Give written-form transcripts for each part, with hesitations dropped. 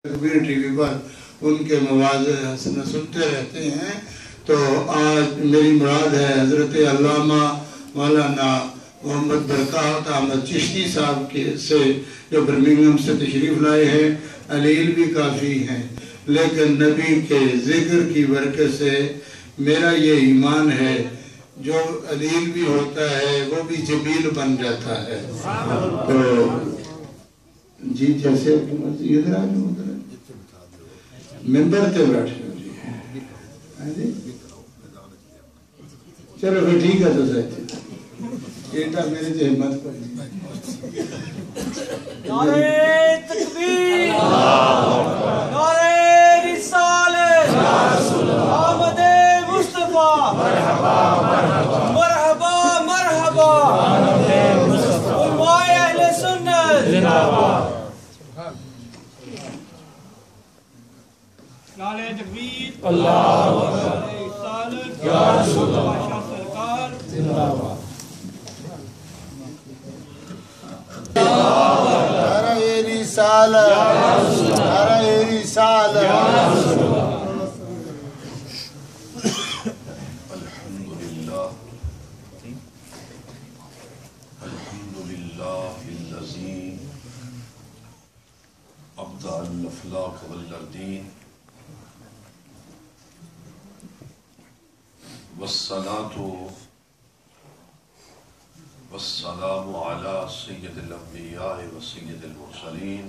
کبیر T V پر ان کے مواعظ سنتے رہتے ہیں۔ تو آج میری مراد ہے حضرت علامہ مولانا محمد برکات احمد چشتی صاحب سے جو برمنگھم سے تشریف لائے ہیں۔ علیل بھی کافی ہیں، لیکن نبی کے ذکر کی برکت سے میرا یہ ایمان ہے جو علیل بھی ہوتا ہے وہ بھی جمیل بن جاتا ہے۔ تو جی جیسے اپنی مرضی ادھر آ جاؤ، ادھر ممبر تے بیٹھے ہو جی۔ چلو پھر ٹھیک ہے، تو سہتے ایٹا میرے سے ہمت پر نعرہ تکبیر، نعرہ رسالت، آمد مصطفیٰ، مرحبا مرحبا، علماء اہل سنت، نعرہ تکبیر، اللہ رسالت، یا رسول اللہ سرکار، زندہ باد۔ نعرہ رسالت، نعرہ رسالت۔ الحمدللہ الذی ابدع الافلاک والاردین والصلاة والسلام على سید الانبیاء و سید المرسلین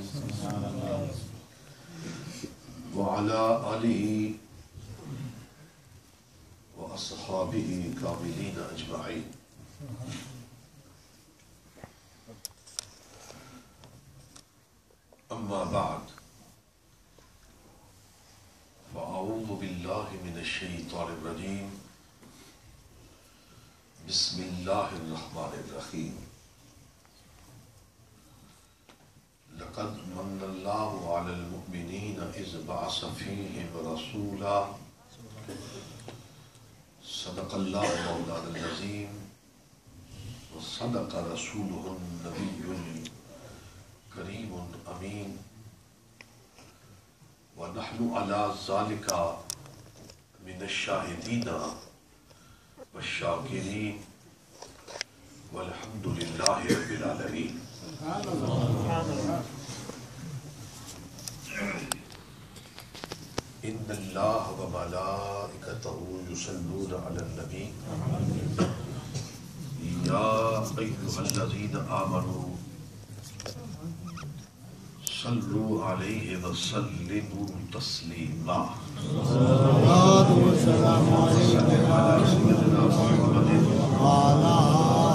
وعلى آلہ و اصحابہ کاملین اجمعین۔ اما بعد فاعوذ باللہ من الشیطان الرجیم، بسم اللہ الرحمن الرحیم۔ لقد من اللہ علی المؤمنین اذ بعث فیہم رسولا، صدق اللہ مولانا العظیم وصدق رسولہ النبی الکریم الامین، ونحن علی ذلک من الشاہدین والشاکرین والحمد للہ رب العالمین۔ ان اللہ وملائکتہ یصلون علی النبی یا ایھا الذین آمنوا صلوا علیہ وسلموا تسلیما۔ والسلام سیدنا محمد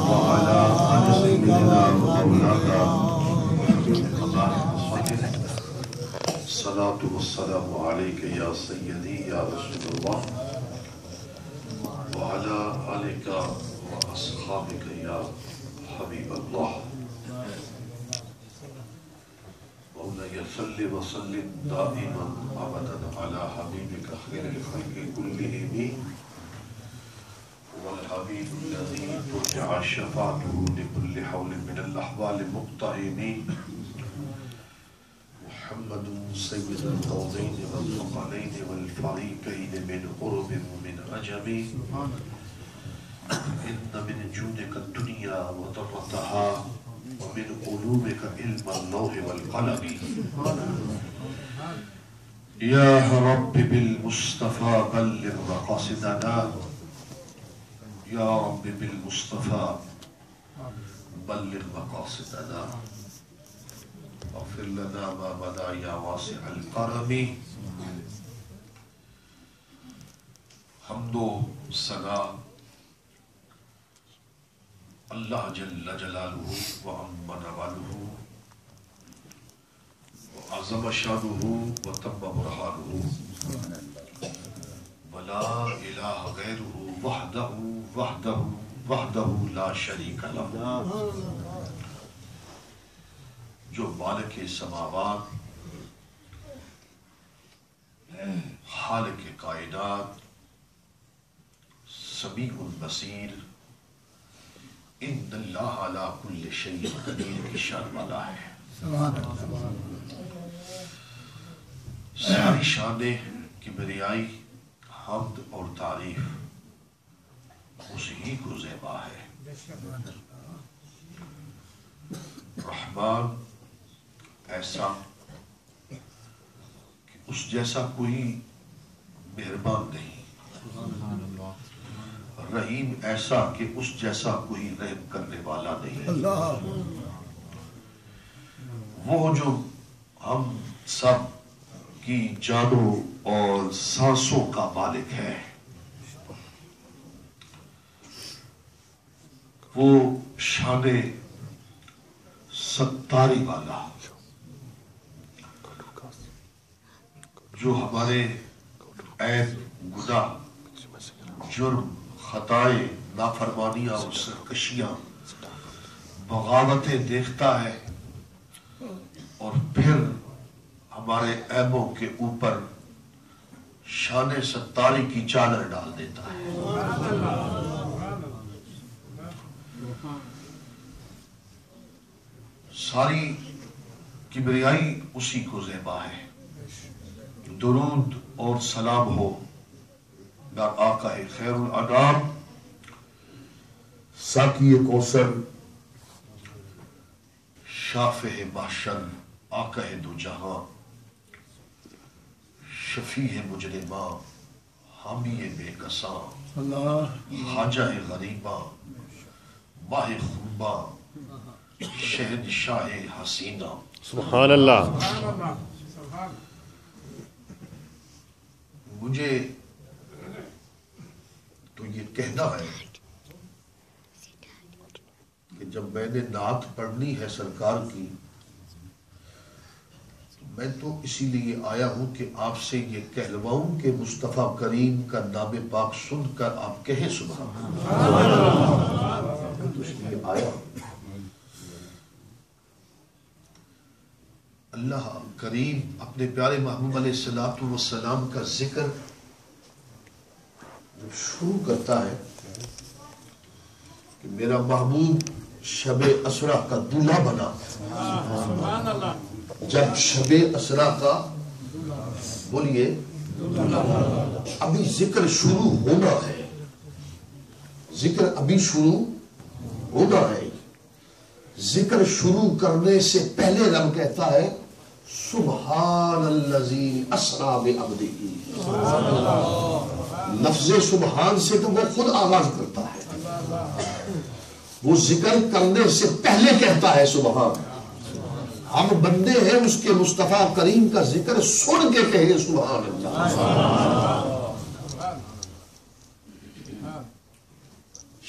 وعلى آل سيدنا ومولانا الصلاة والسلام عليك يا سيدي يا رسول الله وعلى آلك وأصحابك يا حبيب الله۔ مولاي صل وسلم دائما أبدا على حبيبك خير الخلق كلهم والحبيب الذي ترجع شفاعته لكل حول من الأحوال المقتحم، محمد سيد القومين والثقلين والفريقين من قرب ومن عجم، إن من جودك الدنيا وضرتها ومن علومك علم اللوح والقلم، يا رب بالمصطفى بلغ مقاصدنا، یا رب بالمصطفیٰ بلغ مقاصدنا، اغفر لنا ما مضى یا واسع الکرم۔ حمد و ثنا اللہ جل جلالہ و عم نوالہ و عظم شانہ و تم برہانہ، ولا الہ غیرہ وحدہ وحدہ وحدہ لا شریک لہ، جو مالک سماوات، خالق کائنات، سمیع البصیر، ان اللہ علی کل شیء قدیر کی شان والا ہے۔ انتہائی شان کبریائی حمد اور تعریف اسی ہی کو زیبا ہے۔ رحمان ایسا کہ اس جیسا کوئی مہربان نہیں، رحیم ایسا کہ اس جیسا کوئی رحم کرنے والا نہیں، وہ جو ہم سب کی جانوں اور سانسوں کا مالک ہے، وہ شان ستاری والا جو ہمارے عیب، گناہ، جرم، خطائیں، نافرمانیاں اور سرکشیاں، بغاوتیں دیکھتا ہے اور پھر ہمارے عیبوں کے اوپر شان ستاری کی چادر ڈال دیتا ہے۔ ساری کبریائی اسی کو زیبا ہے۔ درود اور سلام ہو بر آقا خیر الانام، ساقی کوثر، شافع محشر، آقا دو جہاں، شفیع مجرماں، حامی بے کساں، خواجہ غریباں، ماہ خوباں، شہنشاہ حسینہ۔ سبحان اللہ۔ مجھے تو یہ کہنا ہے کہ جب میں نے نعت پڑھنی ہے سرکار کی، میں تو اسی لیے آیا ہوں کہ آپ سے یہ کہلواؤں کہ مصطفیٰ کریم کا نام پاک سن کر آپ کہیں سبحان اللہ۔ تو اس لیے آیا۔ اللہ کریم اپنے پیارے محبوب علیہ السلام کا ذکر جب شروع کرتا ہے کہ میرا محبوب شب اسرا کا دولہا بنا، جب شب اسرا کا بولیے ابھی ذکر شروع ہونا ہے، ذکر ابھی شروع ہونا ہے، ذکر شروع کرنے سے پہلے رب کہتا ہے سبحان الذی اسریٰ بعبدہ۔ لفظ سبحان سے تو وہ خود آغاز کرتا ہے، وہ ذکر کرنے سے پہلے کہتا ہے سبحان۔ ہم بندے ہیں اس کے مصطفیٰ کریم کا ذکر سن کے کہیں سبحان اللہ۔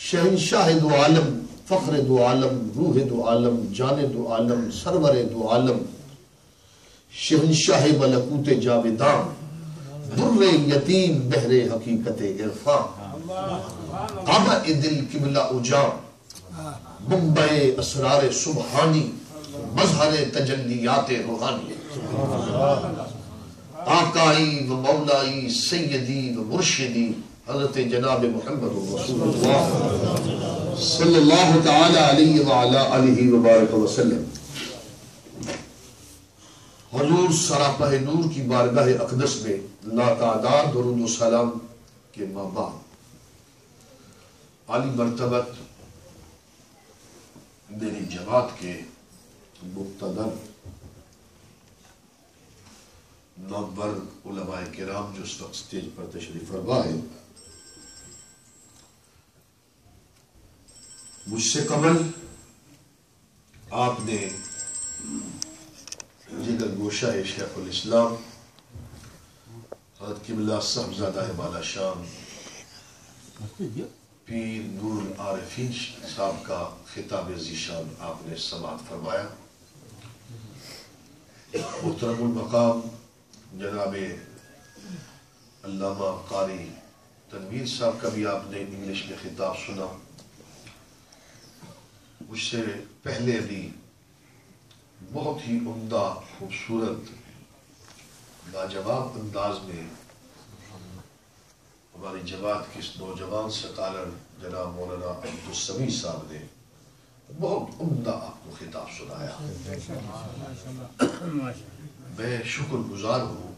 شہنشاہ دو عالم، فخر دو عالم، روح دو عالم، جان دو عالم، سرور دو عالم، شہنشاہ ملکوت جاویداں، در یتیم بحر حقیقت عرفاں، قابع دل قبلہ اجاں، منبع اسرار سبحانی، مظہر تجلیات روحانی، آقائی و مولائی سیدی و مرشدی حضرت جناب محمد رسول اللہ صلی اللہ تعالی علیہ وعلی آلہ وبارک وسلم۔ حضور سراپہ نور کی بارگاہ اقدس میں لاتعداد درود و سلام کے مابعد، عالی مرتبت میری جماعت کے مقتدر نامور علماء کرام جو اس وقت سٹیج پر تشریف فرما ہے، مجھ سے قبل آپ نے جگر گوشہ شیخ الاسلام حضرت قبلہ صاحبزادہ بالا شان پیر نور العارفین صاحب کا خطاب ذیشان آپ نے سماعت فرمایا۔ محترم المقام جناب علامہ قاری تنویر صاحب کا بھی آپ نے انگلش میں خطاب سنا۔ مجھ سے پہلے بھی بہت ہی عمدہ، خوبصورت، لاجواب انداز میں ہماری جماعت کے اس نوجوان سکالر جناب مولانا عبدالسمیع صاحب نے بہت عمدہ آپ کو خطاب سنایا۔ میں شکر گزار ہوں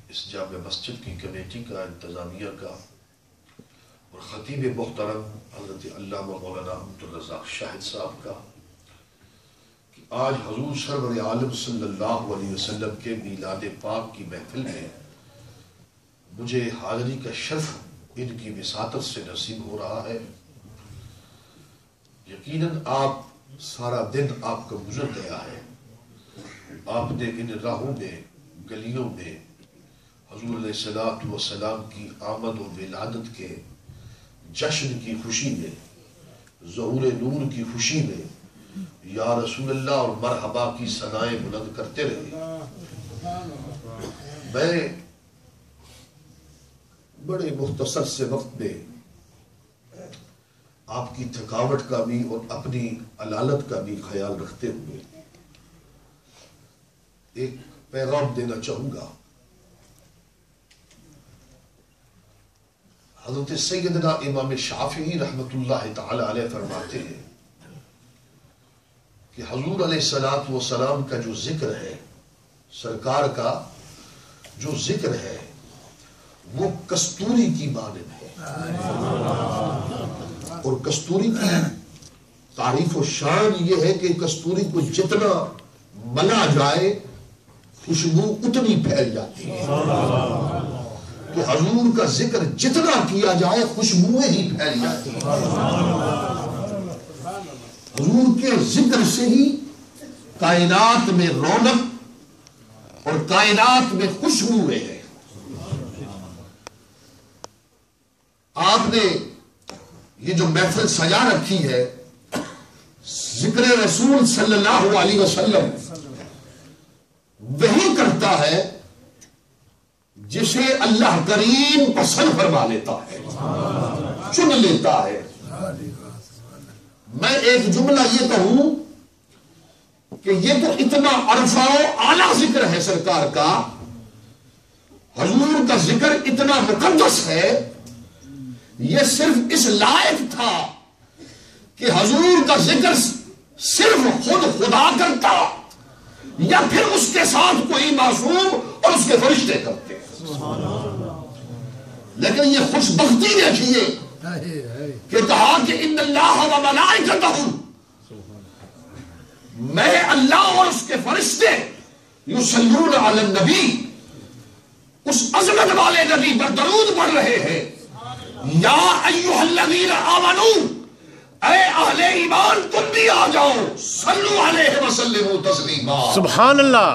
اس جامع مسجد کی کمیٹی کا، انتظامیہ کا اور خطیب محترم حضرت علامہ مولانا عبد الرزاق شاہد صاحب کا کہ آج حضور سرور عالم صلی اللہ علیہ وسلم کے میلاد پاک کی محفل میں مجھے حاضری کا شرف ان کی وساطت سے نصیب ہو رہا ہے۔ یقیناً آپ سارا دن آپ کا گزر گیا ہے، آپ نے ان راہوں میں، گلیوں میں حضور علیہ الصلوۃ والسلام کی آمد و ولادت کے جشن کی خوشی میں، ظہور نور کی خوشی میں یا رسول اللہ اور مرحبا کی ثنائیں بلند کرتے رہے۔ میں بڑے مختصر سے وقت میں آپ کی تھکاوٹ کا بھی اور اپنی علالت کا بھی خیال رکھتے ہوئے ایک پیغام دینا چاہوں گا۔ حضرت سیدنا امام شافعی رحمت اللہ تعالی علیہ فرماتے ہیں کہ حضور علیہ الصلوۃ والسلام کا جو ذکر ہے، سرکار کا جو ذکر ہے، وہ کستوری کی مانند ہے، اور کستوری کی تعریف و شان یہ ہے کہ کستوری کو جتنا ملا جائے خوشبو اتنی پھیل جاتی ہے، تو حضور کا ذکر جتنا کیا جائے خوشبوئیں ہی پھیل جاتی ہیں۔ حضور کے ذکر سے ہی کائنات میں رونق اور کائنات میں خوشبوئیں ہیں۔ آپ نے یہ جو محفل سجا رکھی ہے، ذکر رسول صلی اللہ علیہ وسلم وہی کرتا ہے جسے اللہ کریم پسند فرما لیتا ہے، چن لیتا ہے۔ میں ایک جملہ یہ کہوں کہ یہ تو اتنا عرفہ و اعلیٰ ذکر ہے سرکار کا، حضور کا ذکر اتنا مقدس ہے، یہ صرف اس لائق تھا کہ حضور کا ذکر صرف خود خدا کرتا یا پھر اس کے ساتھ کوئی معصوم اور اس کے فرشتے کرتے۔ لیکن یہ خوش بختی دیکھیے کہ کہا کہ ان اللہ و ملائکتہ، میں اللہ اور اس کے فرشتے یصلون علی النبی، اس عظمت والے نبی پر درود پڑھ رہے ہیں۔ یا ایھا الذین آمنوا، اے اہل ایمان تم بھی آ جاؤ، صلو علیہ وسلموا تسلیما، سبحان اللہ،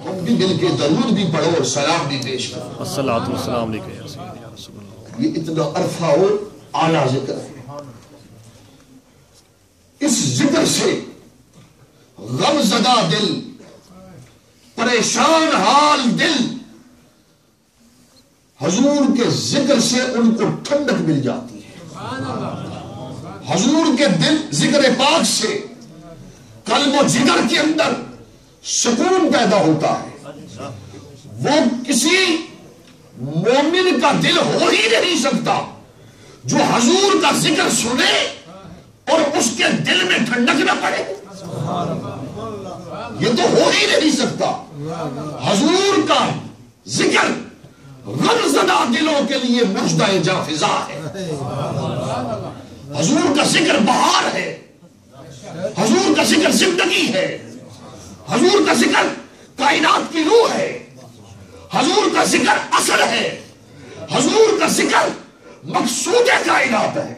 تم بھی مل کے درود بھی پڑھو اور سلام بھی پیش کرو۔ الصلاۃ والسلام علیک یا سیدی یا رسول اللہ۔ یہ اتنا عرفہ و اعلیٰ ذکر ہے۔ اس ذکر سے غم زدہ دل، پریشان حال دل، حضور کے ذکر سے ان کو ٹھنڈک مل جاتی ہے۔ حضور کے دل ذکر پاک سے قلب و جگر کے اندر سکون پیدا ہوتا ہے۔ وہ کسی مومن کا دل ہو ہی نہیں سکتا جو حضور کا ذکر سنے اور اس کے دل میں ٹھنڈک نہ پڑے، یہ تو ہو ہی نہیں سکتا۔ حضور کا ذکر غم زدہ دلوں کے لیے مژدہ جاں فضا ہے۔ حضور کا ذکر بہار ہے، حضور کا ذکر زندگی ہے، حضور کا ذکر کائنات کی روح ہے، حضور کا ذکر اثر ہے، حضور کا ذکر مقصود کائنات ہے۔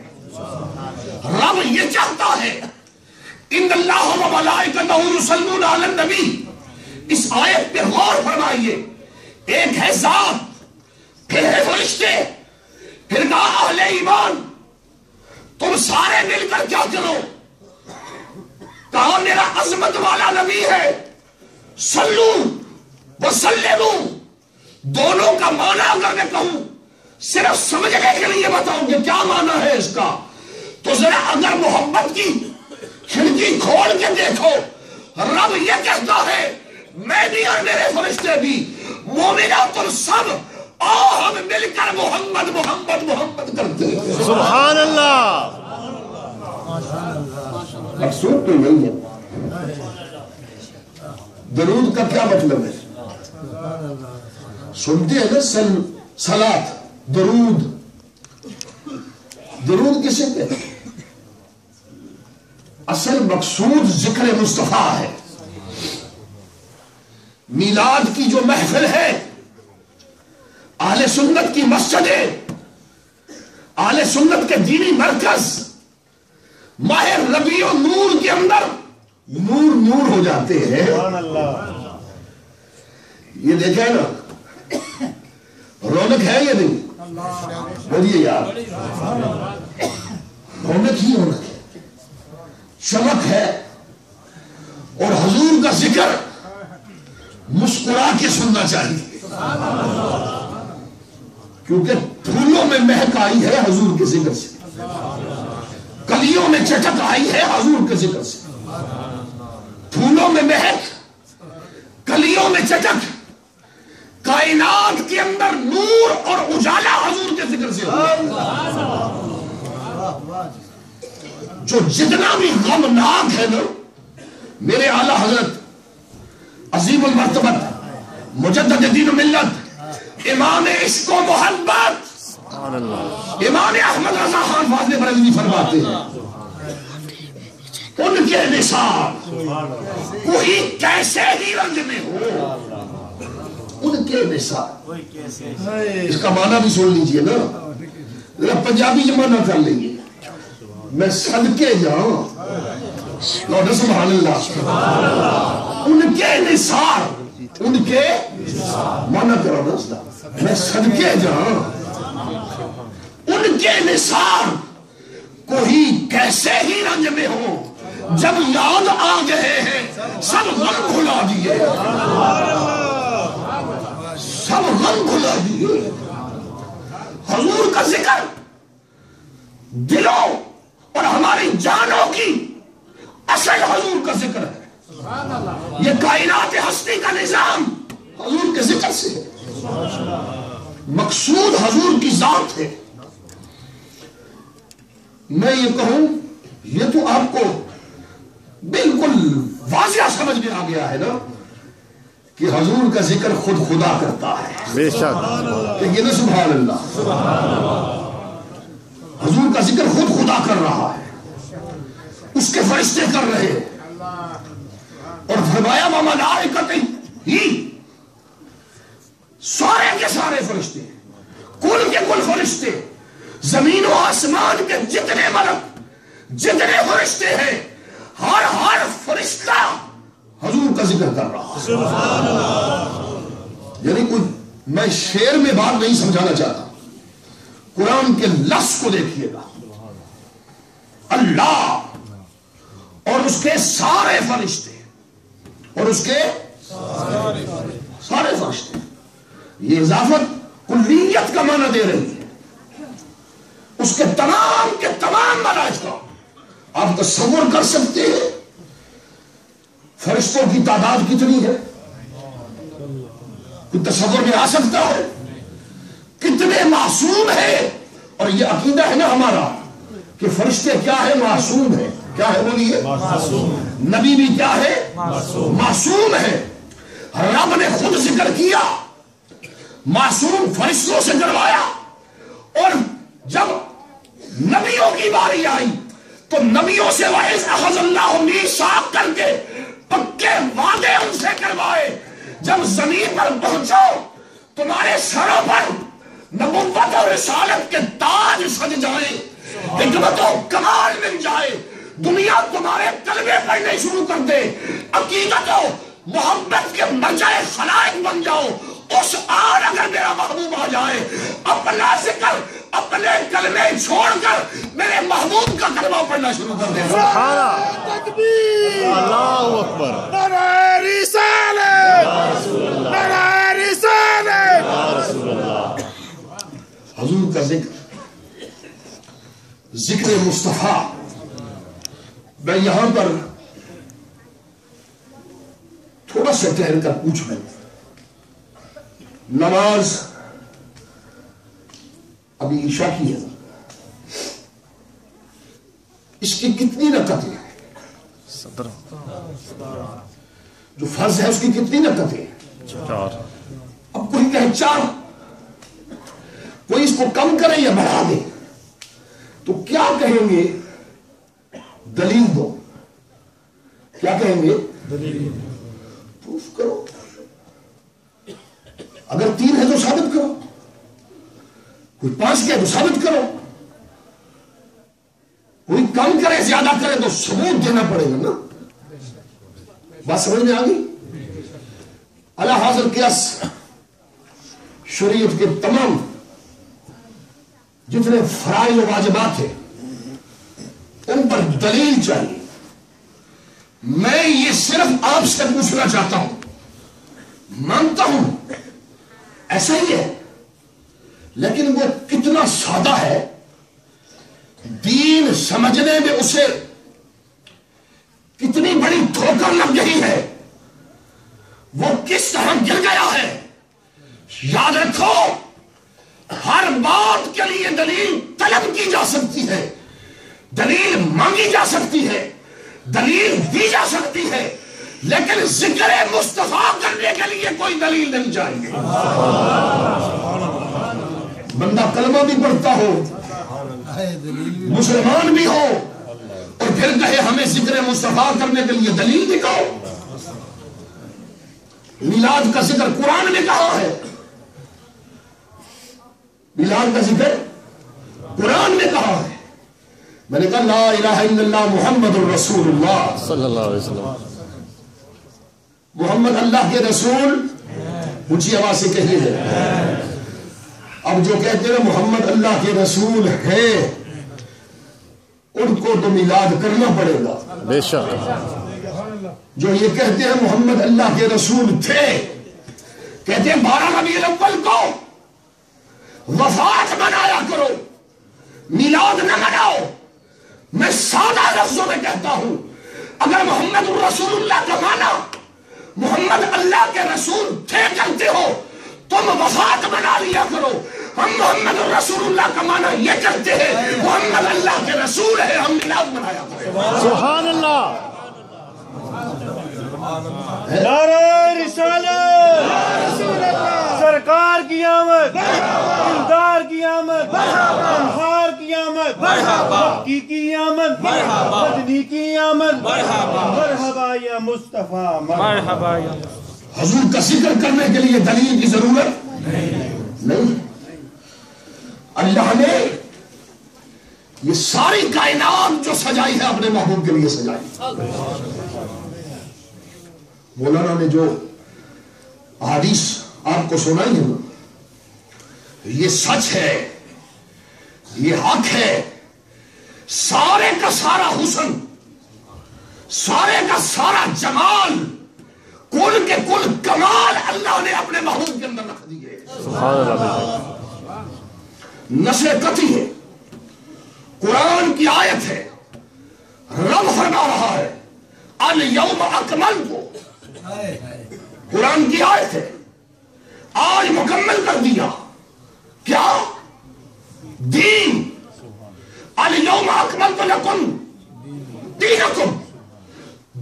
رب یہ چاہتا ہے ان اللہ و ملائکتہ یصلون علی النبی، اس آیت پہ غور فرمائیے، ایک ہے ذات، پھر ہے فرشتے، پھر کہا اہل ایمان تم سارے مل کر کیا کرو، کہا میرا عظمت والا نبی ہے، صلو وسلمو، دونوں کا معنی اگر میں کہوں صرف سمجھنے کے لیے بتاؤں کہ کیا معنی ہے اس کا، تو ذرا اگر محبت کی کھڑکی کھول کے دیکھو، رب یہ کہتا ہے میں بھی اور میرے فرشتے بھی، مومنات اور سب آؤ ہم مل کر محمد محمد محمد کرتے ہیں۔ سبحان اللہ۔ مقصود تو یہی ہے۔ درود کا کیا مطلب ہے؟ سنتے ہیں نا صلاۃ، درود، درود کسے کہتے ہیں؟ اصل مقصود ذکر مصطفیٰ ہے. میلاد کی جو محفل ہے، اہل سنت کی مسجدیں، اہل سنت کے دینی مرکز ماہ ربیع النور کے اندر نور نور ہو جاتے ہیں. یہ دیکھیں نا، رونق ہے یا نہیں؟ بولیے یار، رونق ہی رونق ہے، چمک ہے. اور حضور کا ذکر مسکرا کے سننا چاہیے، کیونکہ پھولوں میں مہک آئی ہے حضور کے ذکر سے، کلیوں میں چٹک آئی ہے حضور کے ذکر سے. پھولوں میں مہک، کلیوں میں چٹک، کائنات کے اندر نور اور اجالا حضور کے ذکر سے ہوا. جو جتنا بھی غمناک ہے نا، میرے اعلیٰ حضرت عظیم المرتبت مجدد دین و ملت امام عشق و محبت امام احمد رضا خان فاضل بریلوی فرماتے ہیں، ان کے نثار کوئی کیسے ہی رنگ میں ہو. ان کے نثار، اس کا معنی بھی سن لیجئے نا، ذرا پنجابی جمع نہ کر لیں گے. میں صدقے جاؤں، لوڈ سبحان اللہ، ان کے نثار، ان کے معنی کرو نا، میں صدقے جاؤں ان کے نثار کوئی کیسے ہی رنج میں ہو، جب یاد آ گئے ہیں سب غم بھلا دیے، سب غم بھلا دیے. حضور کا ذکر دلوں اور ہماری جانوں کی اصل حضور کا ذکر ہے. یہ کائنات ہستی کا نظام حضور کے ذکر سے ہے. مقصود حضور کی ذات ہے. میں یہ کہوں، یہ تو آپ کو بالکل واضح سمجھ میں آ گیا ہے نا کہ حضور کا ذکر خود خدا کرتا ہے. بے شک، کہ یہ سبحان اللہ، حضور کا ذکر خود خدا کر رہا ہے، اس کے فرشتے کر رہے ہیں. اور فرمایا وَمَلَائِکَتُهُ ہی، سارے کے سارے فرشتے، کل کے کل فرشتے، زمین و آسمان کے جتنے ملک، جتنے فرشتے ہیں، ہر فرشتہ حضور کا ذکر کر رہا ہے. یعنی کوئی میں شعر میں بات نہیں سمجھانا چاہتا، قرآن کے لفظ کو دیکھیے گا. اللہ اور اس کے سارے فرشتے، اور اس کے سارے فرشتے، یہ اضافت کلیت کا معنی دے رہی ہے. اس کے تمام ملائکہ. آپ تصور کر سکتے ہیں فرشتوں کی تعداد کتنی ہے؟ کوئی تصور میں آ سکتا ہے؟ کتنے معصوم ہیں. اور یہ عقیدہ ہے نا ہمارا کہ فرشتے کیا ہے؟ معصوم ہے. کیا ہے بولیے؟ نبی بھی کیا ہے؟ معصوم ہے. رب نے خود ذکر کیا، معصوم فرشتوں سے کروایا. اور جب نبیوں کی باری آئی تو نبیوں سے وَإِذْ أَخَذَ اللَّهُ مِيثَاقَ کر کے پکے وعدے ان سے کروائے. جب زمین پر پہنچو تمہارے سروں پر نبوت اور رسالت کے تاج سج جائیں، حکمت و کمال مل جائے، دنیا تمہارے کلمے پڑھنے شروع کر دے، عقیدت و محبت کے مرجع خلائق بن جاؤ. اس آن اگر میرا محبوب آ جائے، اپنا ذکر اپنے کلمے چھوڑ کر میرے محبوب کا کلمہ پڑھنا شروع کر دے. تکبیر، اللہ اکبر، نعرہ رسالت، نعرہ رسالت. حضور کا ذکر مصطفیٰ. میں یہاں پر تھوڑا سا ٹھہر کر پوچھ میں، نماز ابھی عشاء کی ہے، اس کی کتنی رکعتیں ہیں؟ 17. جو فرض ہے اس کی کتنی رکعتیں ہیں؟ 4. اب کوئی کہے بچہ کوئی اس کو کم کرے یا بڑھا دے تو کیا کہیں گے؟ دلیل دو. کیا کہیں گے؟ پروف کرو. اگر 3 ہے تو ثابت کرو, کوئی 5 کیا تو ثابت کرو, کوئی کم کرے زیادہ کرے تو ثبوت دینا پڑے گا نا. بات سمجھ میں آ گئی؟ اللہ حاضر قیاس شریعت کے تمام جتنے فرائض و واجبات ہیں ان پر دلیل چاہیے. میں یہ صرف آپ سے پوچھنا چاہتا ہوں, مانتا ہوں ایسا ہی ہے, لیکن وہ کتنا سادہ ہے, دین سمجھنے میں اسے کتنی بڑی ٹھوکر لگ گئی ہے, وہ کس طرح گر گیا ہے. یاد رکھو, ہر بات کے لیے دلیل طلب کی جا سکتی ہے, دلیل مانگی جا سکتی ہے, دلیل دی جا سکتی ہے, لیکن ذکر مصطفیٰ کرنے کے لیے کوئی دلیل نہیں چاہیے. بندہ کلمہ بھی پڑھتا ہو, مسلمان بھی ہو, اور پھر کہے ہمیں ذکر مصطفیٰ کرنے کے لیے دلیل دکھاؤ. میلاد کا ذکر قرآن میں کہاں ہے؟ میلاد کا ذکر قرآن میں کہاں ہے؟ میں نے کہا لا الہ الا اللہ محمد الرسول اللہ صلی اللہ علیہ وسلم. محمد اللہ کے رسول, اونچی آواز سے کہیے ہے. اب جو کہتے ہیں محمد اللہ کے رسول ہیں ان کو تو میلاد کرنا پڑے گا. بے شک. جو یہ کہتے ہیں محمد اللہ کے رسول تھے, کہتے ہیں 12 ربیع الاول کو وفات منایا کرو, میلاد نہ مناؤ. میں سادہ لفظوں میں کہتا ہوں, اگر محمد الرسول اللہ کا معنی محمد اللہ کے رسول تھے کرتے ہو, تم وفات منا لیا کرو. ہم محمد الرسول اللہ کا معنی یہ کرتے ہیں محمد اللہ کے رسول ہے, ہم میلاد منایا کریں. سبحان اللہ. نعرہ رسالت, سرکار کی آمد, دلدار کی آمد, انہار کی آمد, مکی کی آمد, مدنی کی آمد. مرحبا یا مصطفیٰ, مرحبا یا مصطفیٰ. حضور کا ذکر کرنے کے لیے دلیل کی ضرورت نہیں. اللہ نے یہ ساری کائنات جو سجائی ہے اپنے محبوب کے لیے سجائی. مولانا نے جو احادیث آپ کو سنائی ہے نا, یہ سچ ہے, یہ حق ہے. سارے کا سارا حسن, سارے کا سارا جمال, کل کے کل کمال اللہ نے اپنے محبوب کے اندر رکھ دیے. سبحان اللہ. نشر قطعی ہے, قرآن کی آیت ہے, رب فرما رہا ہے الیوم اکملت, قرآن کی آیت ہے, آج مکمل کر دیا. کیا دین؟ الیوم اکملت لکم دینکم,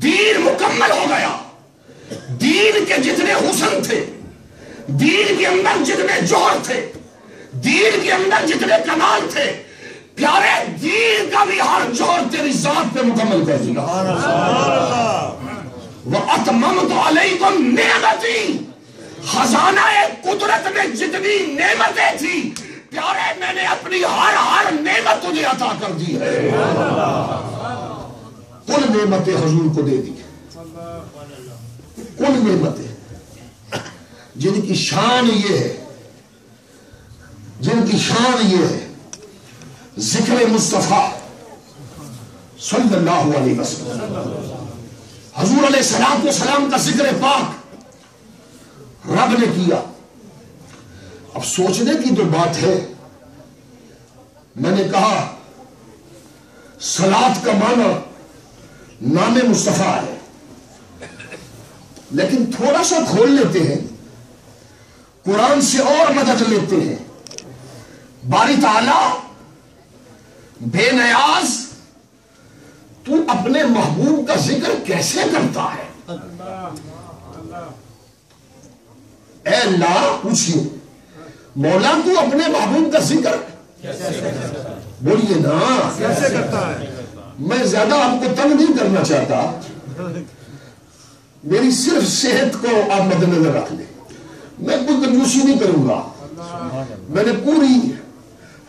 دین مکمل ہو گیا. دین کے جتنے حسن تھے, دین کے اندر جتنے جوہر تھے, دین کے اندر جتنے کمال تھے, پیارے دین کا بھی ہر جوہر تیری ذات پہ مکمل کر دیا. وَأَتْمَمْتُ عَلَيْكُمْ نِعْمَتِي, خزانہ قدرت میں جتنی نعمتیں تھی پیارے, میں نے اپنی ہر نعمت تجھے عطا کر دی ہے. کل نعمتیں حضور کو دے دی, کل نعمتیں جن کی شان یہ ہے, جن کی شان یہ ہے ذکر مصطفیٰ صلی اللہ علیہ وسلم. حضور علیہ السلام کا ذکر پاک رب نے کیا. اب سوچنے کی تو بات ہے, میں نے کہا صلاۃ کا معنی نام مصطفیٰ ہے, لیکن تھوڑا سا کھول لیتے ہیں, قرآن سے اور مدد لیتے ہیں. باری تعالیٰ بے نیاز تو اپنے محبوب کا ذکر کیسے کرتا ہے؟ اے اللہ پوچھیے مولا تو اپنے محبوب کا ذکر بولیے نا کیسے کرتا ہے؟ میں زیادہ آپ کو تنگ نہیں کرنا چاہتا، میری صرف صحت کو آپ مد نظر رکھ لیں، میں کوئی کنجوسی نہیں کروں گا. میں نے پوری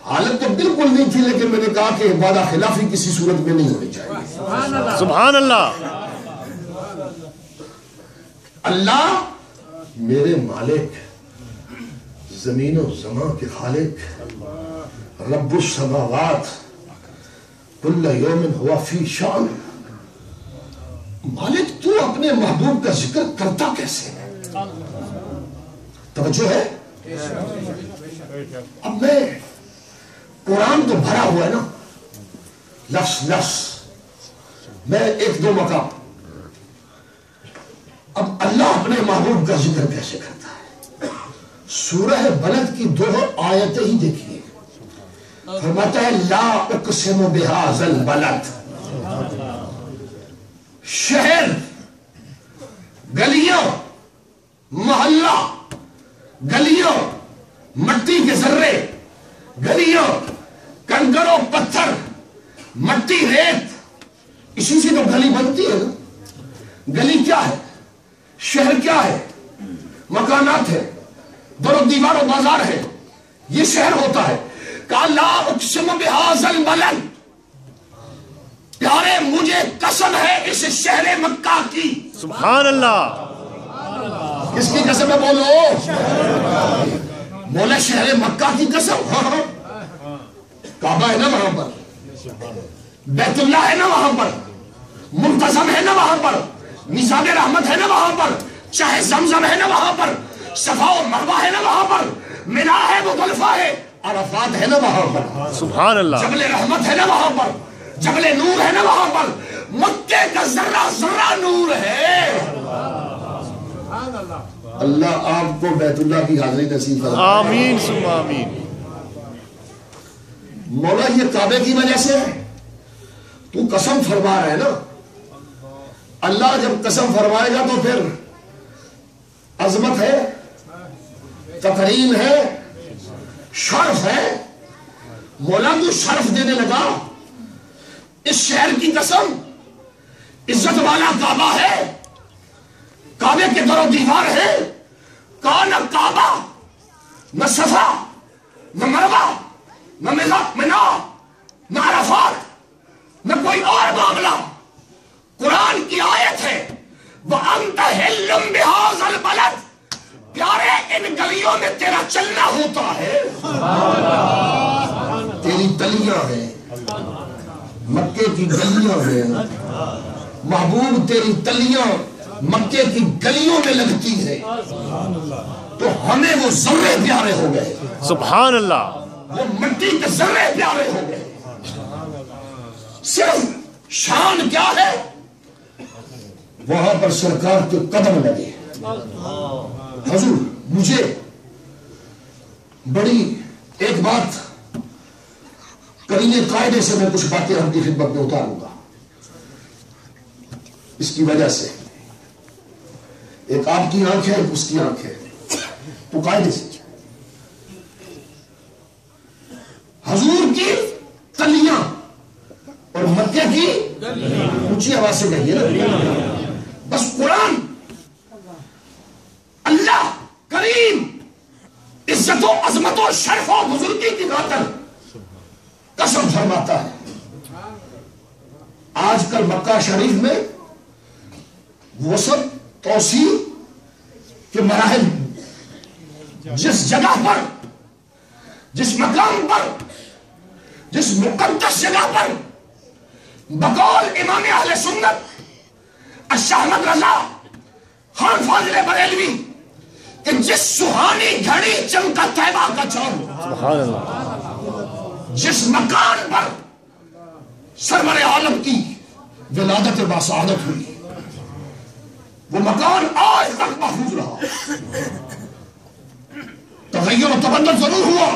حالت تو بالکل نہیں تھی، لیکن میں نے کہا کہ وعدہ خلافی کسی صورت میں نہیں ہونی چاہیے. سبحان اللہ. اللہ میرے مالک، زمین و زمان کے خالق، رب السماوات، کل یوم ہوا فی شان. مالک تو اپنے محبوب کا ذکر کرتا کیسے ہے؟ توجہ ہے؟ اب میں قرآن تو بھرا ہوا ہے نا لفظ لفظ، میں ایک دو مقام. اب اللہ اپنے محبوب کا ذکر کیسے کرتا ہے؟ سورہ بلد کی 2 آیتیں ہی دیکھیے. فرماتا ہے لا اقسم بہذا البلد، شہر، گلیاں، محلہ، گلیاں، مٹی کے ذرے، گلیاں، کنکر و پتھر، مٹی، ریت، اسی سے تو گلی بنتی ہے نا. گلی کیا ہے؟ شہر کیا ہے؟ مکانات ہے، در و دیوار و بازار ہے، یہ شہر ہوتا ہے. کہا لا اقسم بہذا البلد، پیارے مجھے قسم ہے اس شہر مکہ کی. سبحان اللہ. کس کی قسم ہے بولو؟ مولا شہر مکہ کی قسم. ہاں کعبہ ہے نا وہاں پر، بیت اللہ ہے نا وہاں پر، منتظم ہے نا وہاں پر، میزان رحمت ہے نا وہاں پر، چاہے زمزم ہے نا وہاں پر، صفا و مروہ ہے نا وہاں پر، منا ہے مزدلفہ ہے، عرفات ہے نا وہاں پر، سبحان اللہ. جبل رحمت ہے نا وہاں پر، جبل نور ہے نا وہاں پر، مکے کا ذرہ ذرہ نور ہے. اللہ آپ کو بیت اللہ کی حاضری نصیب فرمائے. آمین ثم آمین. مولا یہ کعبے کی وجہ سے تو قسم فرما رہا ہے نا. اللہ جب قسم فرمائے گا تو پھر عظمت ہے، تکریم ہے، شرف ہے. مولا تو شرف دینے لگا. اس شہر کی قسم، عزت والا کعبہ ہے، کعبے کے در و دیوار ہے. کہا نہ کعبہ، نہ صفا، نہ مروہ، نہ منا، نہ عرفات، نہ کوئی اور معاملہ. قرآن کی آیت ہے وَأَنْتَ حِلٌّ بِهَٰذَا الْبَلَدِ، پیارے ان گلیوں میں تیرا چلنا ہوتا ہے. تیری گلیاں ہیں، مکے کی گلیاں ہیں. محبوب تیری تلیاں مکے کی گلیوں میں لگتی ہے تو ہمیں وہ ذرے پیارے ہو گئے. سبحان اللہ. وہ مٹی کے ذرے پیارے ہو گئے. صرف شان کیا ہے؟ وہاں پر سرکار کے قدم لگے. حضور مجھے بڑی ایک بات کرینے قاعدے سے میں کچھ باتیں ہم کی خدمت میں اتاروں گا. اس کی وجہ سے ایک آپ کی آنکھ ہے، ایک اس کی آنکھ ہے، تو قاعدے سے حضور کی تلیاں اور مکے کی اونچی آواز سے کہیے نا. بس قرآن اللہ کریم عزت و عظمت و شرف و بزرگی کی خاطر قسم فرماتا ہے. آج کل مکہ شریف میں وہ سب توسیع کے مراحل، جس جگہ پر، جس مقام پر، جس مقدس جگہ پر بقول امام اہل سنت الشاہ احمد رضا خان فاضل بریلوی کہ جس سہانی گھڑی چمکا طیبہ کا چاند، سبحان اللہ. جس مکان پر سرور عالم کی ولادت باسعادت ہوئی، وہ مکان آج تک محفوظ رہا. تغیر و تبدل ضرور ہوا،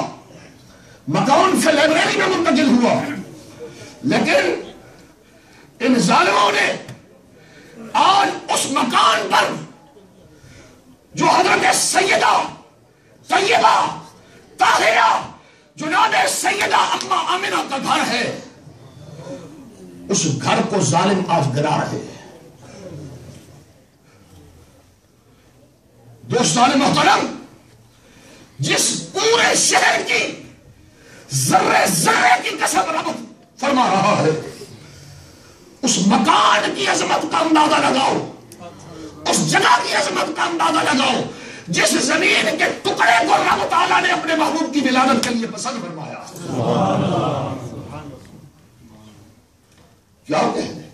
مکان سے لائبریری میں منتقل ہوا، لیکن ان ظالموں نے آج اس مکان پر جو حضرت سیدہ طیبہ طاہرہ جناب سیدہ اما آمنہ کا گھر ہے، اس گھر کو ظالم آج گرا رہے ہیں۔ دوستان محترم، جس پورے شہر کی ذرے ذرے کی قسم رب فرما رہا ہے، اس مکان کی عظمت کا اندازہ لگاؤ، اس جگہ کی عظمت کا اندازہ لگاؤ جس زمین کے ٹکڑے کو رب تعالیٰ نے اپنے محبوب کی ولادت کے لیے پسند فرمایا۔ کیا کہنے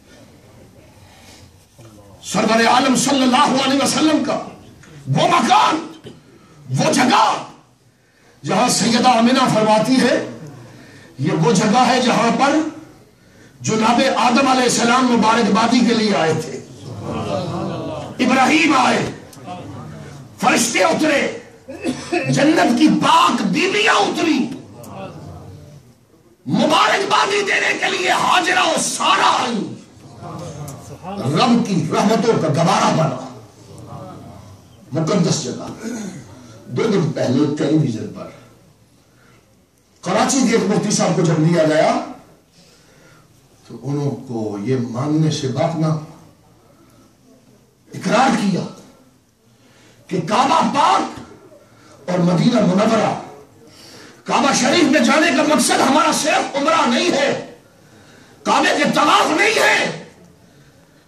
سرور عالم صلی اللہ علیہ وسلم کا وہ مکان، وہ جگہ جہاں سیدہ آمنہ فرماتی ہے یہ وہ جگہ ہے جہاں پر جناب آدم علیہ السلام مبارکبادی کے لیے آئے تھے، ابراہیم آئے، فرشتے اترے، جنت کی پاک بیویاں اتری، مبارکبادی دینے کے لیے حاجرہ و سارہ آئی، رب کی رحمتوں کا گوارا بنا مقدس جگہ۔ 2 دن پہلے ٹیلی ویژن پر کراچی کے ایک مفتی صاحب کو جب لیا گیا تو انہوں کو یہ ماننے سے باقنا اقرار کیا کہ کعبہ پاک اور مدینہ منورہ، کعبہ شریف میں جانے کا مقصد ہمارا صرف عمرہ نہیں ہے، کعبے کے طواف نہیں ہے،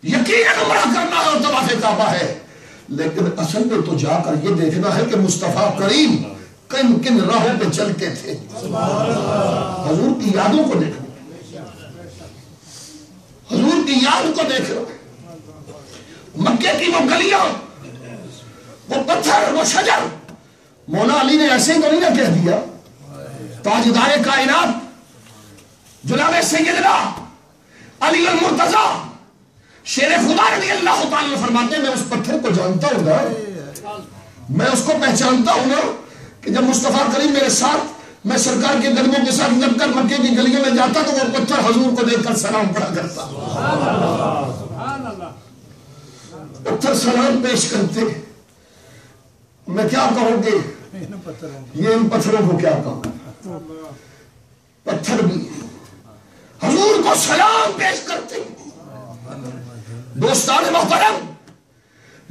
یقیناً عمرہ کرنا ہے اور طواف کعبہ ہے، لیکن اصل میں تو جا کر یہ دیکھنا ہے کہ مصطفیٰ کریم کن کن راہوں پہ چلتے تھے، حضور کی یادوں کو دیکھنا، حضور کی یاد کو دیکھنا، مکے کی وہ گلیاں، وہ پتھر، وہ شجر، مولا علی نے ایسے ہی تو نہیں کہہ دیا، تاجدار کائنات جناب سیدنا علی المرتضی شیر خدا رضی اللہ تعالی فرماتے ہیں میں اس پتھر کو جانتا ہوں نا، میں اس کو پہچانتا ہوں نا کہ جب مصطفیٰ کریم میرے ساتھ میں سرکار کے قدموں کے ساتھ لگ کر مکے کی گلیوں میں جاتا تو وہ پتھر حضور کو دیکھ کر سلام پڑا کرتا، پتھر سلام پیش کرتے، میں کیا کہوں گے یہ ان پتھروں کو کیا کہوں، پتھر بھی حضور کو سلام پیش کرتے۔ دوستان محترم،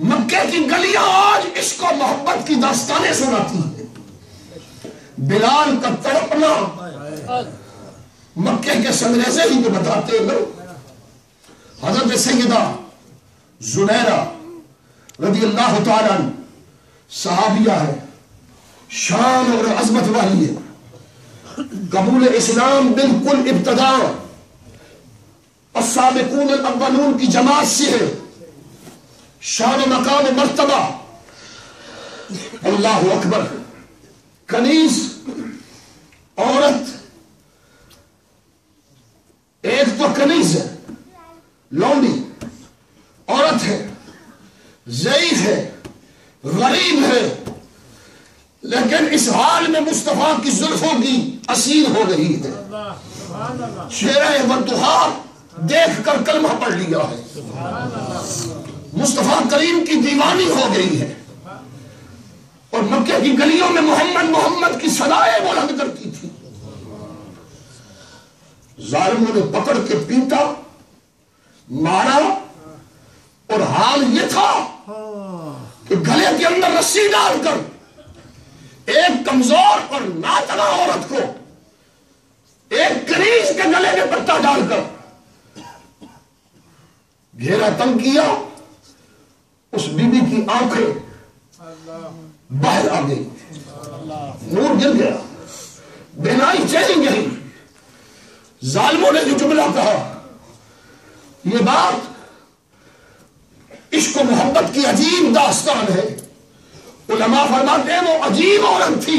مکے کی گلیاں آج عشق و محبت کی داستانیں سناتی ہیں، بلال کا تڑپنا مکے کے سنگریزے ہی تو بتاتے ہیں، حضرت سیدہ زنیرہ رضی اللہ تعالیٰ عنہ صحابیہ ہے، شان اور عظمت والی ہے، قبول اسلام بالکل ابتدا السابقون الاولون کی جماعت سے ہے، شان و مقام و مرتبہ اللہ اکبر، کنیز عورت، ایک تو کنیز ہے، لونڈی عورت ہے، ضعیف ہے، غریب ہے، لیکن اس حال میں مصطفیٰ کی زلفوں کی اسیر ہو رہی ہے، شیرہ والضحیٰ دیکھ کر کلمہ پڑھ لیا ہے، مصطفیٰ کریم کی دیوانی ہو گئی ہے، اور مکے کی گلیوں میں محمد محمد کی صدائیں بلند کرتی تھی، ظالموں نے پکڑ کے پیٹا، مارا، اور حال یہ تھا کہ گلے کے اندر رسی ڈال کر ایک کمزور اور ناتواں عورت کو ایک کنیز کے گلے میں پٹا ڈال کر گھیرا تنگ کیا، اس بی بی کی آنکھیں باہر آ گئی، نور گر گیا، بینائی چلی گئی، ظالموں نے جو جملہ کہا، یہ بات عشق و محبت کی عجیب داستان ہے، علماء فرماتے ہیں وہ عجیب عورت تھی،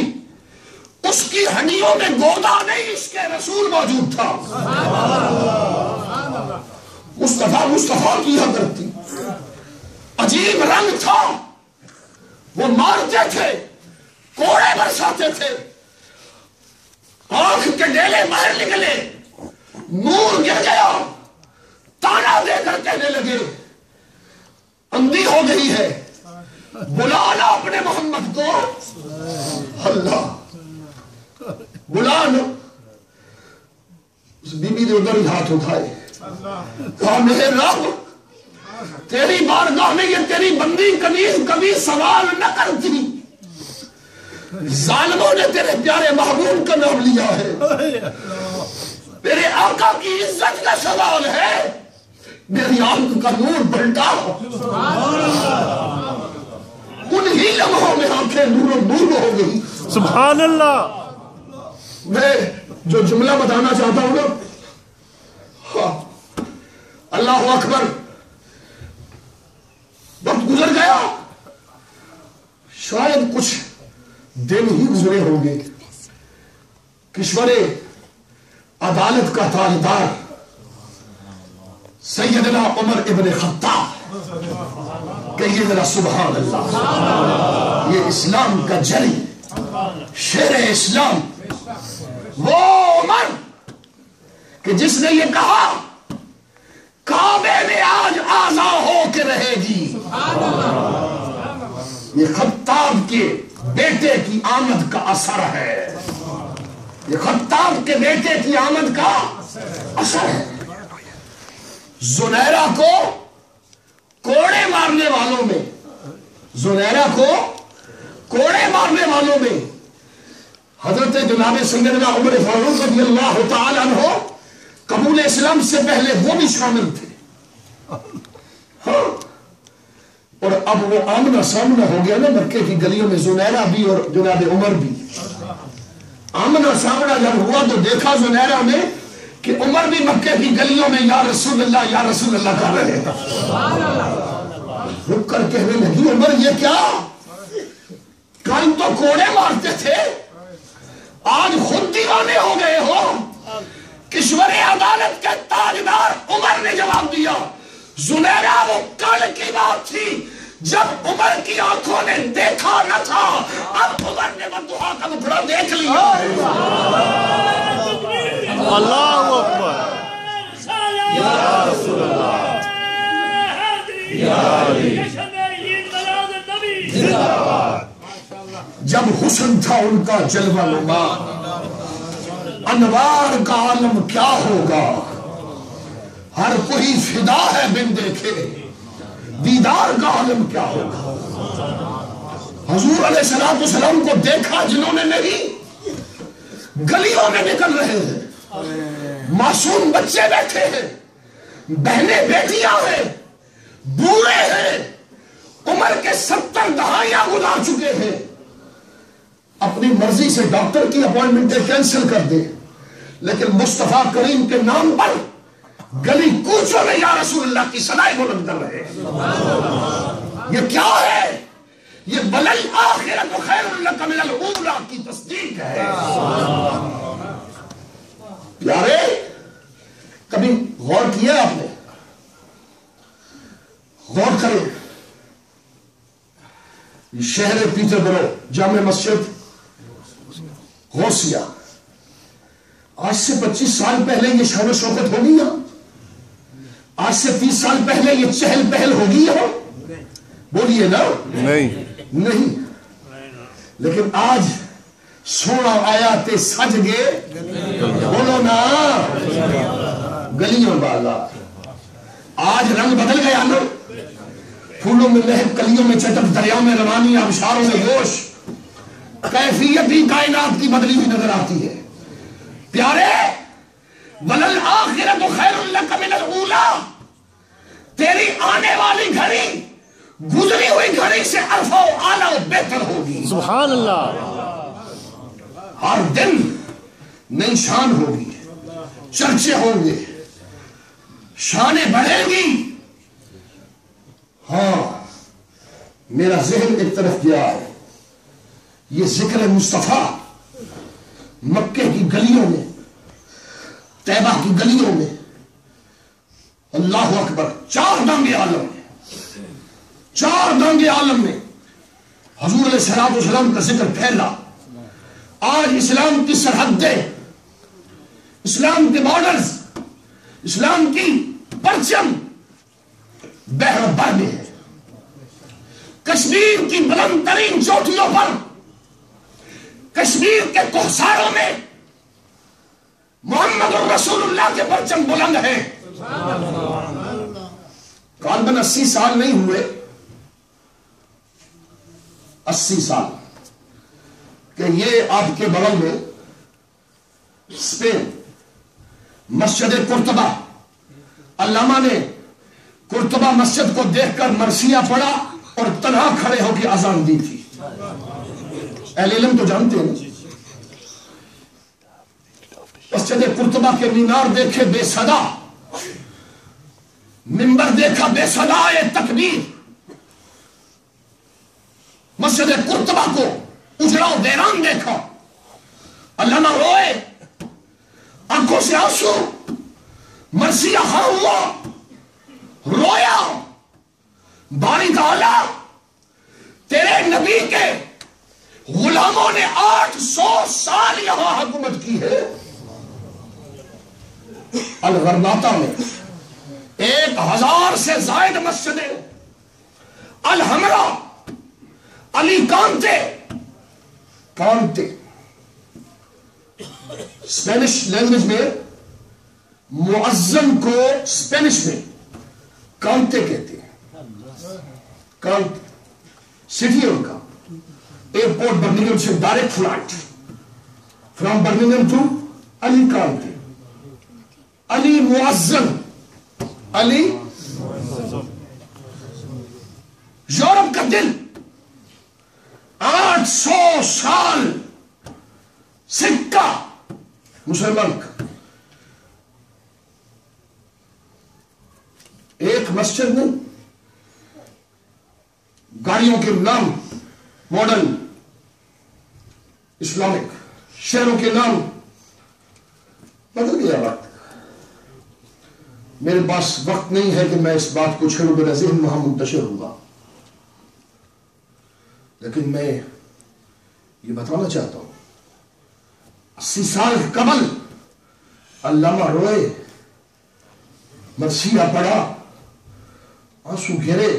اس کی ہڈیوں میں گودا نہیں عشق رسول موجود تھا، مصطفیٰ مصطفیٰ کیا کرتی، عجیب رنگ تھا، وہ مارتے تھے، کوڑے برساتے تھے، آنکھ کے ڈیلے باہر نکلے، نور گر گیا، تانا دے کر کہنے لگے اندھی ہو گئی ہے، بلانا اپنے محمد کو، اللہ بلانا. اس بی بی نے ادھر ہی ہاتھ اٹھائے، کہا میرے رب تیری بارگاہ میں یہ تیری بندی کنیز کبھی سوال نہ کرتی، ظالموں نے تیرے پیارے محبوب کا نام لیا ہے، میرے آقا کی عزت کا سوال ہے، میری آنکھ کا نور پلٹا. انہی لمحوں میں آنکھیں نور و نور ہو گئی. سبحان اللہ. میں جو جملہ بتانا چاہتا ہوں نا، اللہ اکبر، وقت گزر گیا، شاید کچھ دن ہی گزرے ہوں گے، کشور عدالت کا تاجدار سیدنا عمر ابن خطاب، کہیے ذرا سبحان اللہ. یہ اسلام کا جلی شیر اسلام، وہ عمر کہ جس نے یہ کہا کعبے میں آج آزا ہو کے رہے گی. یہ خطاب کے بیٹے کی آمد کا اثر ہے، یہ خطاب کے بیٹے کی آمد کا اثر ہے. زنیرہ کو کوڑے مارنے والوں میں، زنیرہ کو کوڑے مارنے والوں میں حضرت جناب سیدنا عمر فاروق رضی اللہ تعالی عنہ قبول اسلام سے پہلے وہ بھی شامل تھے. ہاں، اور اب وہ آمنا سامنا ہو گیا نا مکے کی گلیوں میں، زنیرہ بھی اور جناب عمر بھی. آمنا سامنا جب ہوا تو دیکھا زنیرہ میں کہ عمر بھی مکے کی گلیوں میں یا رسول اللہ کر رہے ہیں. رک کر کہنے لگی عمر یہ کیا؟ کل تو کوڑے مارتے تھے، آج خود دیوانے ہو گئے ہو. کشور عدالت کے تاجدار عمر نے جواب دیا، زنیرہ وہ کل کی بات تھی جب عمر کی آنکھوں نے دیکھا نہ تھا، اب عمر نے بدعا کا مکڑا دیکھ لیا. اللہ اکبر. یا رسول اللہ، یا علی، زندہ باد. جب حسن تھا ان کا جلوہ نما، انوار کا عالم کیا ہوگا. ہر کوئی فدا ہے بن دیکھے، دیدار کا عالم کیا ہوگا. حضور علیہ السلام کو دیکھا جنہوں نے نہیں، گلیوں میں نکل رہے ہیں، معصوم بچے بیٹھے ہیں، بہنیں بیٹیاں ہیں، بوڑھے ہیں، عمر کے 70 دہائیاں گزار چکے ہیں. اپنی مرضی سے ڈاکٹر کی اپوائنٹمنٹیں کینسل کر دے، لیکن مصطفیٰ کریم کے نام پر گلی کوچوں میں یا رسول اللہ کی صدائیں بلند کر رہے ہیں. یہ کیا ہے؟ یہ بلل آخرت خیر لک من الاولی کی تصدیق ہے. پیارے، کبھی غور کیا آپ نے؟ غور کریں، شہر پیٹر برو، جامع مسجد غوثیہ، آج سے 25 سال پہلے یہ شان و شوکت ہوگی یہاں؟ آج سے 30 سال پہلے یہ چہل پہل ہوگی یہاں؟ بولیے نا. نہیں. لیکن آج سونا آیا تے سج گے، بولو نا، گلیوں والا. آج رنگ بدل گیا نا، پھولوں میں مہک، کلیوں میں چٹک، دریاؤں میں روانی، آبشاروں میں جوش، کیفیت ہی کائنات کی بدلی ہوئی نظر آتی ہے. پیارے، وَلَلْ آخِرَةُ خَيْرٌ لَكَ مِنَ الْأُولَىٰ، تیری آنے والی گھڑی گزری ہوئی گھڑی سے ارفع و اعلیٰ و بہتر ہوگی. سبحان اللہ. ہر دن نئی شان ہوگی، چرچے ہوں گے، شانیں بڑھیں گی. ہاں، میرا ذہن ایک طرف گیا ہے، یہ ذکر مصطفیٰ مکے کی گلیوں میں، طیبہ کی گلیوں میں، اللہ اکبر، 4 دانگے عالم میں، 4 دانگے عالم میں حضور علیہ السلام کا ذکر پھیلا. آج اسلام کی سرحدیں، اسلام کے بارڈرز، اسلام کی پرچم بحر بر میں ہے. کشمیر کی بلند ترین چوٹیوں پر، کشمیر کے کوہساروں میں محمد رسول اللہ کے پرچم بلند ہیں۔ غالباً 80 سال نہیں ہوئے، 80 سال کہ یہ آپ کے بغل میں اسپین مسجد قرطبہ، علامہ نے قرطبہ مسجد کو دیکھ کر مرثیہ پڑھا اور تنہا کھڑے ہو کے اذان دی تھی۔ اہل علم تو جانتے ہیں، مسجد قرطبہ کے مینار دیکھے بے صدا، منبر دیکھا بے صدا تکبیر، مسجد قرطبہ کو اجڑا و ویران دیکھا، علامہ روئے، آنکھوں سے آنسو، مرثیہ خواہ ہوا، رویا، باری تعالیٰ تیرے نبی کے غلاموں نے 800 سال یہاں حکومت کی ہے۔ الغرناطہ میں 1000 سے زائد مسجدیں، الحمرا، علی کانتے اسپینش لینگویج میں مؤذن کو اسپینش میں کانتے کہتے ہیں۔ کانتے سٹی ان کا، ایئرپورٹ برمنگھم سے direct flight from Birmingham to Alicante, علی مؤذن، علی یورپ کا دل، 800 سال سکہ مسلمان کا۔ ایک مسجد میں گاڑیوں کے نام ماڈرن اسلامک، شہروں کے نام بدل گیا وقت۔ میرے پاس وقت نہیں ہے کہ میں اس بات کو چھوڑوں، میرا ذہن وہاں منتشر ہوگا، لیکن میں یہ بتانا چاہتا ہوں 80 سال قبل علامہ روئے، مرثیہ پڑھا، آنسو گھرے،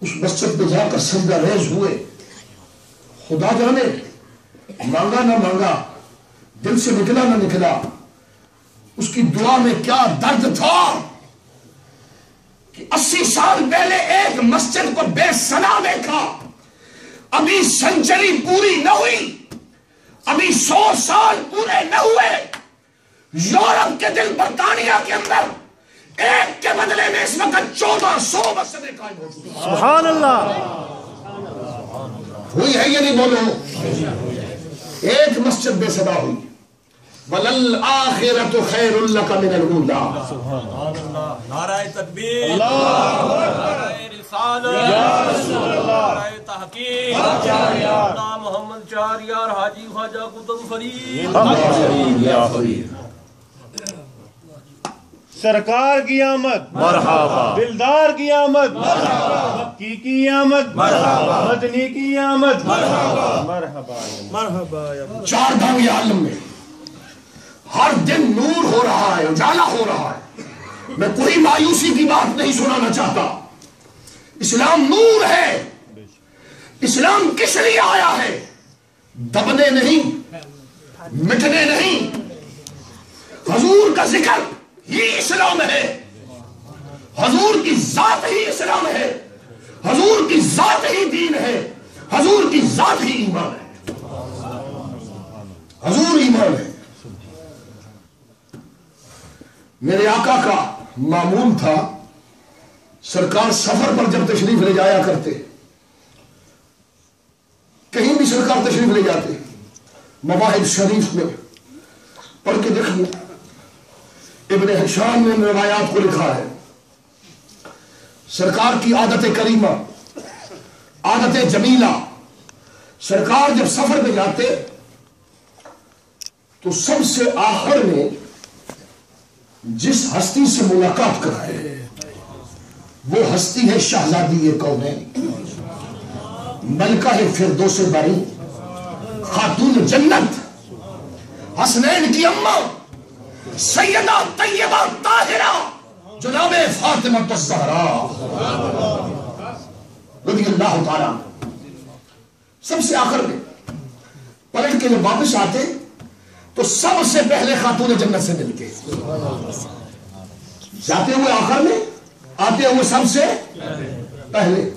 اس مسجد پہ جا کر سجدہ ریز ہوئے، خدا جانے مانگا نہ مانگا، دل سے نکلا نہ نکلا، اس کی دعا میں کیا درد تھا کہ 80 سال پہلے ایک مسجد کو بے صدا دیکھا، ابھی سنچری پوری نہ ہوئی، ابھی 100 سال پورے نہ ہوئے، یورپ کے دل برطانیہ کے اندر ایک کے بدلے میں اس وقت 1400 مسجدیں قائم ہو چکی ہیں۔ سبحان اللہ، ہوئی ہے یا نہیں بولو؟ ایک مسجد بے صدا ہوئی۔ وَلَلْآخِرَةُ خَيْرٌ لَكَ مِنَ الْأُولَىٰ۔ نعرہ تکبیر، نعرہ رسالت، نعرہ تحقیق، اللہ محمد چار یار حاجی خواجہ قطب فرید، سرکار کی آمد مرحبا، دلدار کی آمد مکی کی آمد مدنی کی آمد مرحبا۔ 4 دھام عالم میں ہر دن نور ہو رہا ہے، اجالا ہو رہا ہے۔ میں کوئی مایوسی کی بات نہیں سنانا چاہتا، اسلام نور ہے۔ اسلام کس لیے آیا ہے؟ دبنے نہیں، مٹنے نہیں۔ حضور کا ذکر ہی اسلام ہے، حضور کی ذات ہی اسلام ہے، حضور کی ذات ہی دین ہے، حضور کی ذات ہی ایمان ہے، حضور ایمان ہے۔ میرے آقا کا معمول تھا، سرکار سفر پر جب تشریف لے جایا کرتے، کہیں بھی سرکار تشریف لے جاتے، مواہب شریف میں پڑھ کے دیکھیے، ابن ہشام نے روایات کو لکھا ہے، سرکار کی عادت کریمہ، عادت جمیلہ، سرکار جب سفر میں جاتے تو سب سے آخر میں جس ہستی سے ملاقات کرتے وہ ہستی ہے شہزادی کونین، ملکہ فردوس بری، خاتون جنت، حسنین کی اماں، سیدہ طیبہ طاہرہ، جناب فاطمہ الزہرا۔ رضی اللہ تعالیٰ عنہ سب سے آخر میں پلٹ کے جب واپس آتے تو سب سے پہلے خاتون جنت سے ملتے، جاتے ہوئے آخر میں، آتے ہوئے سب سے پہلے۔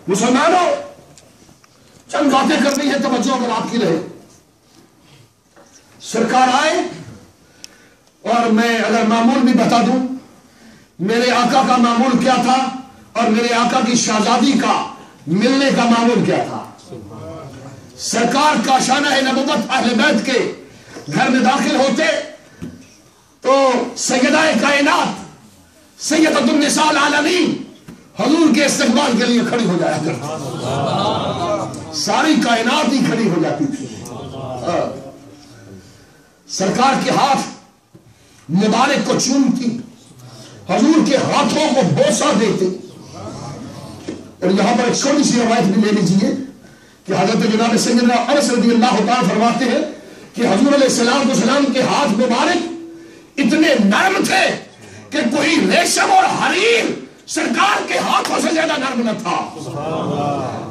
مسلمانوں چند باتیں کرنی ہے، توجہ اگر آپ کی رہے۔ سرکار آئے اور میں اگر معمول بھی بتا دوں، میرے آقا کا معمول کیا تھا اور میرے آقا کی شہزادی کا ملنے کا معمول کیا تھا۔ سرکار کا شانہ نبوت اہل بیت کے گھر میں داخل ہوتے تو سیدہ کائنات سیدۃ النساء العالمین حضور کے استقبال کے لیے کھڑی ہو جایا کرتی، ساری کائنات ہی کھڑی ہو جاتی تھی۔ سرکار کے ہاتھ مبارک کو چومتی، حضور کے ہاتھوں کو بوسہ دیتے۔ اور یہاں پر ایک چھوٹی سی روایت بھی لے لیجیے کہ حضرت جناب سیدنا انس رضی اللہ تعالیٰ فرماتے ہیں کہ حضور علیہ السلام کے ہاتھ مبارک اتنے نرم تھے کہ کوئی ریشم اور حریر سرکار کے ہاتھوں سے زیادہ نرم نہ تھا۔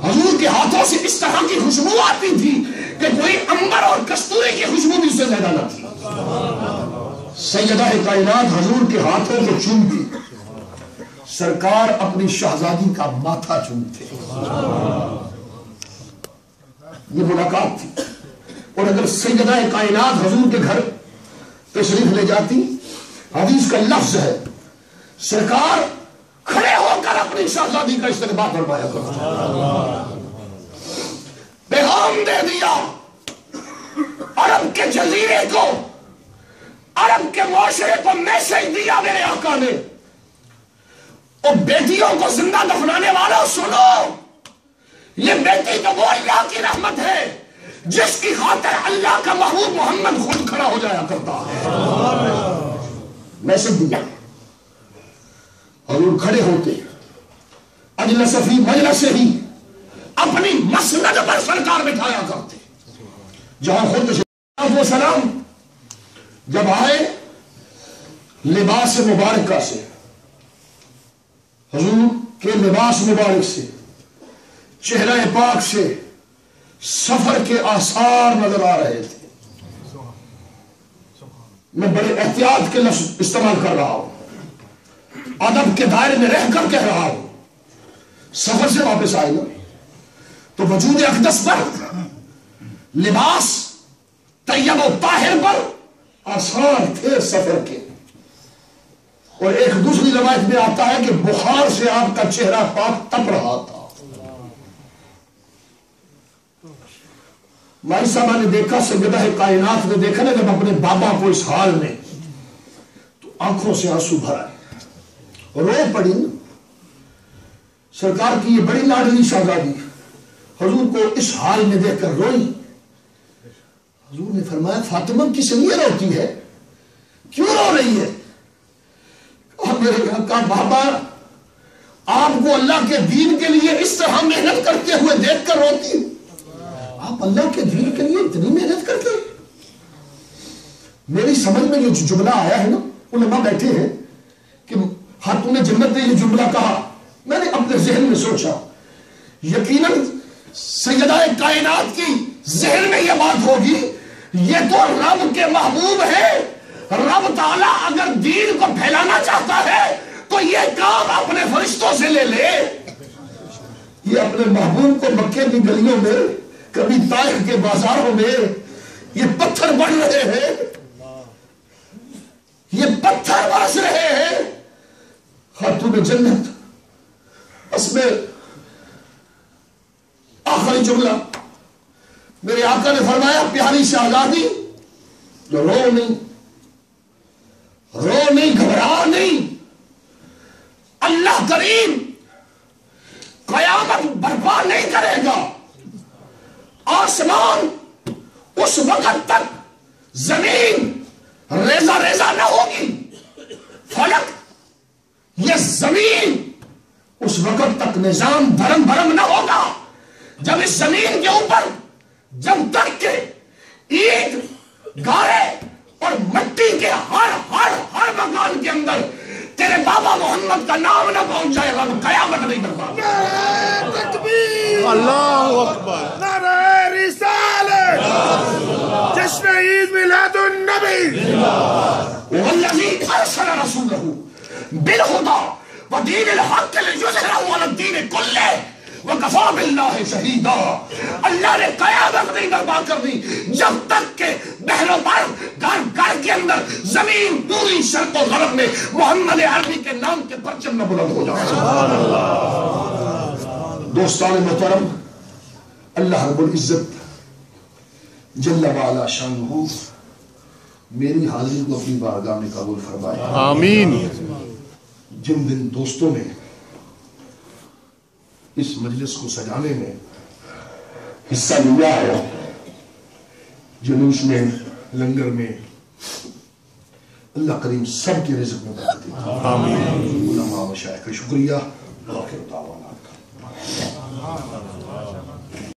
حضور کے ہاتھوں سے اس طرح کی خوشبو آتی تھی کہ کوئی عنبر اور کستوری کی خوشبو بھی اس سے زیادہ نہ تھی۔ سیدہ کائنات حضور کے ہاتھوں کو چومتی، سرکار اپنی شہزادی کا ماتھا چومتے۔ یہ ملاقات تھی۔ اور اگر سیدہ کائنات حضور کے گھر تشریف لے جاتی، حدیث کا لفظ ہے سرکار کھڑے ہو کر اپنی شہزادی کا استقبال فرمایا کرتے، پیغام دے دیا عرب کے جزیرے کو، عرب کے معاشرے کو میسج دیا میرے آقا نے، اور بیٹیوں کو زندہ دفنانے والوں سنو، یہ بیٹی تو وہ اللہ کی رحمت ہے جس کی خاطر اللہ کا محبوب محمد خود کھڑا ہو جایا کرتا ہے۔ میسج دیا، حضور کھڑے ہوتے، اجلس فی مجلس ہی، اپنی مسند پر سرکار بٹھایا کرتے، جہاں خود وہ سلام جب آئے لباس مبارکہ سے، حضور کے لباس مبارک سے، چہرہ پاک سے سفر کے آثار نظر آ رہے تھے۔ میں بڑے احتیاط کے لفظ استعمال کر رہا ہوں، ادب کے دائرے میں رہ کر کہہ رہا ہوں۔ سفر سے واپس آئے نا تو وجود اقدس پر، لباس طیب و طاہر پر آثار تھے سفر کے۔ اور ایک دوسری روایت میں آتا ہے کہ بخار سے آپ کا چہرہ پاک تپ رہا تھا۔ مائی صاحبہ نے دیکھا، سیدہ کائنات نے دیکھا نا جب اپنے بابا کو اس حال میں، تو آنکھوں سے آنسو بھر آئے، رو پڑی۔ سرکار کی یہ بڑی لاڈلی شہزادی حضور کو اس حال میں دیکھ کر روئی۔ حضور نے فرمایا فاطمہ کس لیے روتی ہے، کیوں رو رہی ہے؟ اور میرے کہا بابا آپ کو اللہ کے دین کے لیے اس طرح محنت کرتے ہوئے دیکھ کر روتی ہے، آپ اللہ کے دین کے لیے اتنی محنت کرتے ہیں؟ میری سمجھ میں یہ جملہ آیا ہے نا، علماء بیٹھے ہیں کہ خاتون جنت نے یہ جملہ کہا، میں نے اپنے ذہن میں سوچا یقیناً سیدہ کائنات کی ذہن میں یہ بات ہوگی، یہ تو رب کے محبوب ہے، رب تعالیٰ اگر دین کو پھیلانا چاہتا ہے تو یہ کام اپنے فرشتوں سے لے لے۔ یہ اپنے محبوب کو مکے کی گلیوں میں، کبھی طائف کے بازاروں میں یہ پتھر بڑھ رہے ہیں، یہ پتھر برس رہے ہیں۔ خاتون جنت اس میں آخری جملہ میرے آقا نے فرمایا پیاری شہزادی رو نہیں، رو نہیں، گھبرا نہیں، اللہ کریم قیامت برپا نہیں کرے گا، آسمان اس وقت تک زمین ریزہ ریزہ نہ ہوگی، فلک یہ زمین اس وقت تک نظام دھرم بھرم نہ ہوگا جب اس زمین کے اوپر جب تک کہ اینٹ گارے اور مٹی کے ہر مکان کے اندر تیرے بابا محمد کا نام نہ پہنچ جائے گا وہ قیامت نہیں برپا تکبیر اللہ اکبر نعرہ رسالت جشن عید میلاد النبی والذی ارسل رسولہ بالہدی ودین الحق لیظہرہ علی الدین کلہ وکفی باللہ شہیدا. اللہ نے قیامت نہیں برپا کرنی جب تک کہ بحر و بر گھر گھر کے اندر زمین پوری شرق و غرب میں محمد عربی کے نام کے پرچم نہ بلند ہو جائے. دوستان محترم، اللہ رب العزت جل وعلا شانہ میری حاضری کو اپنی بارگاہ میں قبول فرمائے. آمین. جن دن دوستوں نے اس مجلس کو سجانے میں حصہ لیا ہے، جلوس میں، لنگر میں، اللہ کریم سب کے رزق میں برکت دے. آمین. علماء مشائخ کا شکریہ. آخر دعوانا